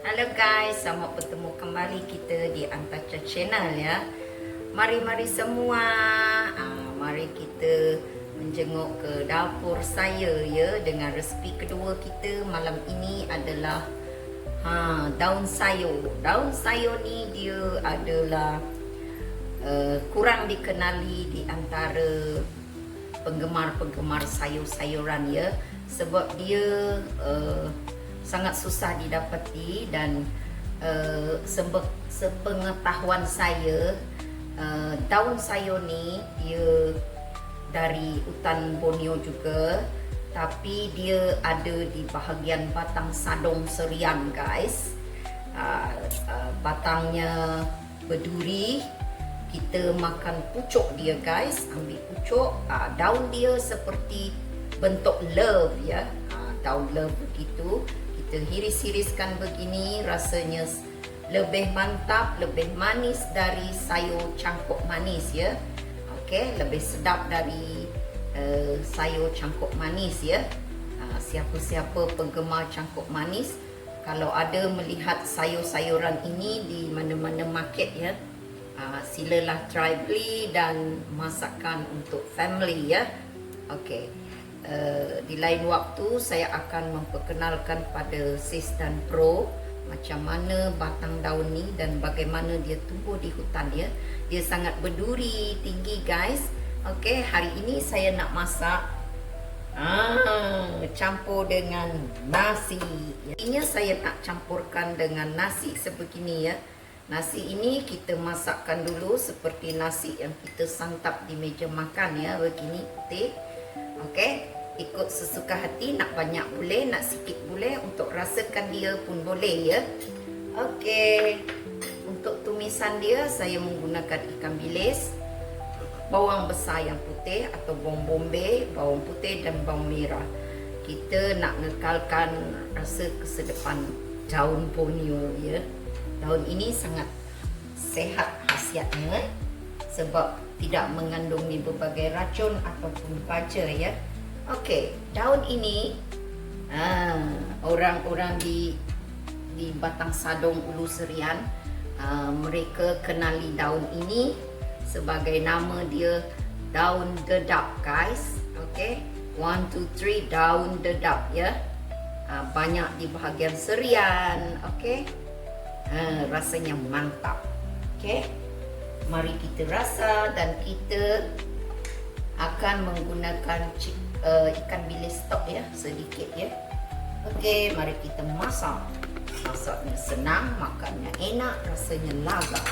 Halo guys, selamat bertemu kembali kita di Antacha Channel ya. Mari semua, mari kita menjenguk ke dapur saya ya. Dengan resipi kedua kita malam ini adalah daun sayur. Daun sayur ni dia adalah kurang dikenali di antara penggemar-penggemar sayur-sayuran ya. Sebab dia sangat susah didapati dan sepengetahuan saya daun sayur ni dia dari hutan Borneo juga, tapi dia ada di bahagian batang sadong serian guys. Batangnya berduri, kita makan pucuk dia guys, ambil pucuk. Daun dia seperti bentuk love ya, daun love begitu. Kita hiris-hiriskan begini, rasanya lebih mantap, lebih manis dari sayur cangkuk manis ya. Okey, lebih sedap dari sayur cangkuk manis ya. Siapa-siapa penggemar cangkuk manis, kalau ada melihat sayur-sayuran ini di mana-mana market ya, silalah try beli dan masakkan untuk family ya. Okey. Di lain waktu saya akan memperkenalkan pada sis dan pro macam mana batang daun ni dan bagaimana dia tumbuh di hutan ya. Dia sangat berduri tinggi guys. Okey, hari ini saya nak masak campur dengan nasi. Ini saya nak campurkan dengan nasi sebegini ya. Nasi ini kita masakkan dulu seperti nasi yang kita santap di meja makan ya, begini putih. Okey. Ikut sesuka hati, nak banyak boleh, nak sikit boleh, untuk rasakan dia pun boleh ya. Okey. Untuk tumisan dia saya menggunakan ikan bilis, bawang besar yang putih atau bawang bombay, bawang putih dan bawang merah. Kita nak ngekalkan rasa kesedapan daun Borneo ya. Daun ini sangat sehat khasiatnya sebab tidak mengandungi berbagai racun ataupun baja ya. Okey, daun ini orang-orang di Batang Sadong Ulu Serian, mereka kenali daun ini sebagai nama dia daun dedap guys. Okey, 1, 2, 3 daun dedap ya. Banyak di bahagian Serian. Okey, rasanya mantap. Okey, mari kita rasa dan kita akan menggunakan ikan bilis stok ya, sedikit ya. Okey, mari kita masak. Masaknya senang, makannya enak, rasanya lazat.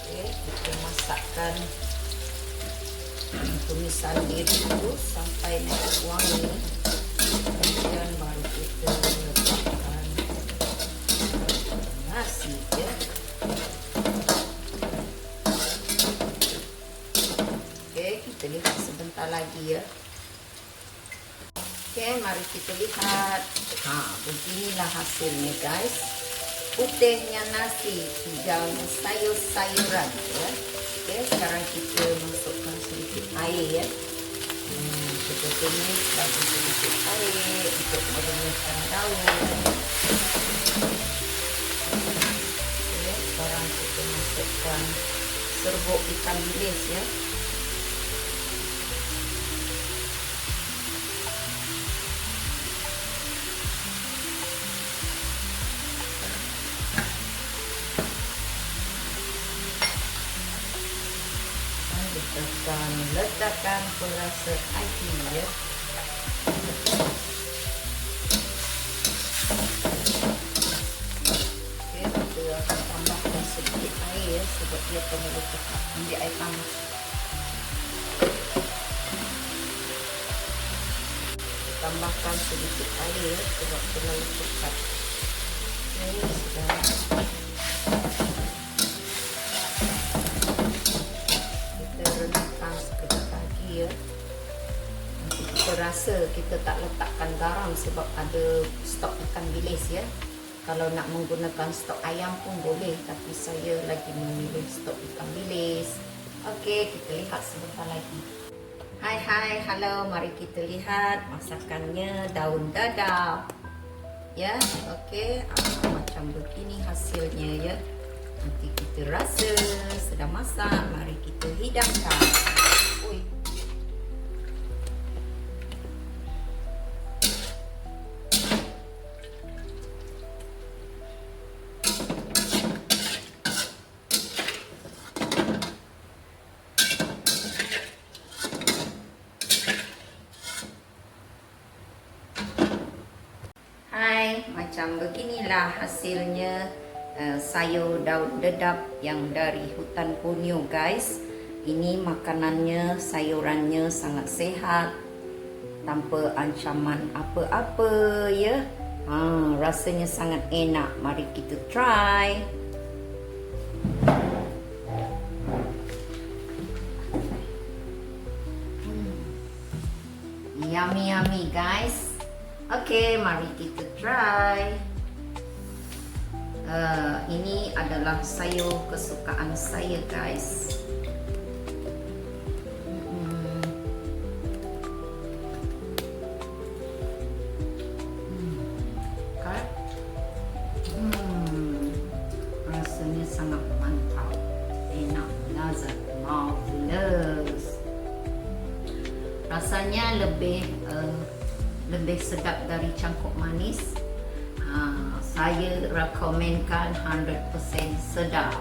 Okey, kita masakkan tumisan dia dulu sampai naik wangi, kemudian baru kita letakkan nasi ya. Okey, kita lihat sebentar lagi ya. Okey, mari kita lihat. Beginilah hasilnya guys. Putihnya nasi, hijaunya sayur-sayuran ya. Okey, sekarang kita masukkan sedikit air ya. Kita tumis bagi sedikit air untuk merenyahkan daun. Okey, sekarang kita masukkan serbuk ikan bilis ya. Akan letakkan perasa air ya. Okey, kita akan tambahkan sedikit air sebab dia perlu cepat ambil air panas. Tambahkan sedikit air sebab terlalu cepat. Okey, sekarang ya. Nanti kita kita rasa kita tak letakkan garam sebab ada stok ikan bilis ya. Kalau nak menggunakan stok ayam pun boleh, tapi saya lagi memilih stok ikan bilis. Okey, kita lihat sebentar lagi. Hai, halo, mari kita lihat masakannya daun dadap. Ya, okey, macam begini hasilnya ya. Nanti kita rasa sedang masak, mari kita hidangkan. Ui. Hai, macam beginilah hasilnya sayur daun dadap yang dari hutan Borneo guys. Ini makanannya, sayurannya sangat sehat tanpa ancaman apa-apa ya. Rasanya sangat enak. Mari kita try. Yummy guys. Okey, mari kita try. Ini adalah sayur kesukaan saya guys. Rasanya sangat mantap, enak, lazat, marvelous. Rasanya lebih sedap dari cangkuk manis. Saya rekomenkan 100% sedap.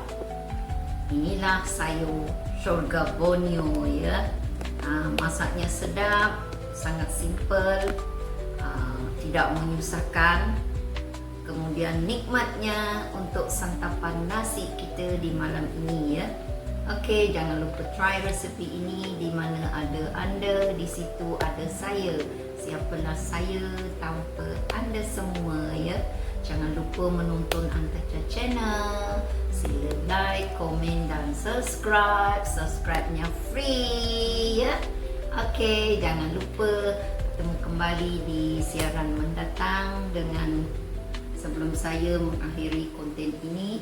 Inilah sayur syurga Borneo ya. Masaknya sedap, sangat simple, tidak menyusahkan. Kemudian nikmatnya untuk santapan nasi kita di malam ini ya. Okey, jangan lupa try resepi ini. Di mana ada anda, di situ ada saya. Siapalah saya tanpa anda semua ya. Jangan lupa menonton Antacha Channel. Sila like, komen dan subscribe. Subscribe-nya free ya. Okey, jangan lupa bertemu kembali di siaran mendatang dengan sebelum saya mengakhiri konten ini.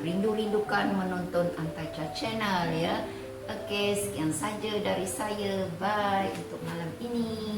Rindu-rindukan menonton Antacha Channel ya. Okey, sekian saja dari saya. Bye untuk malam ini.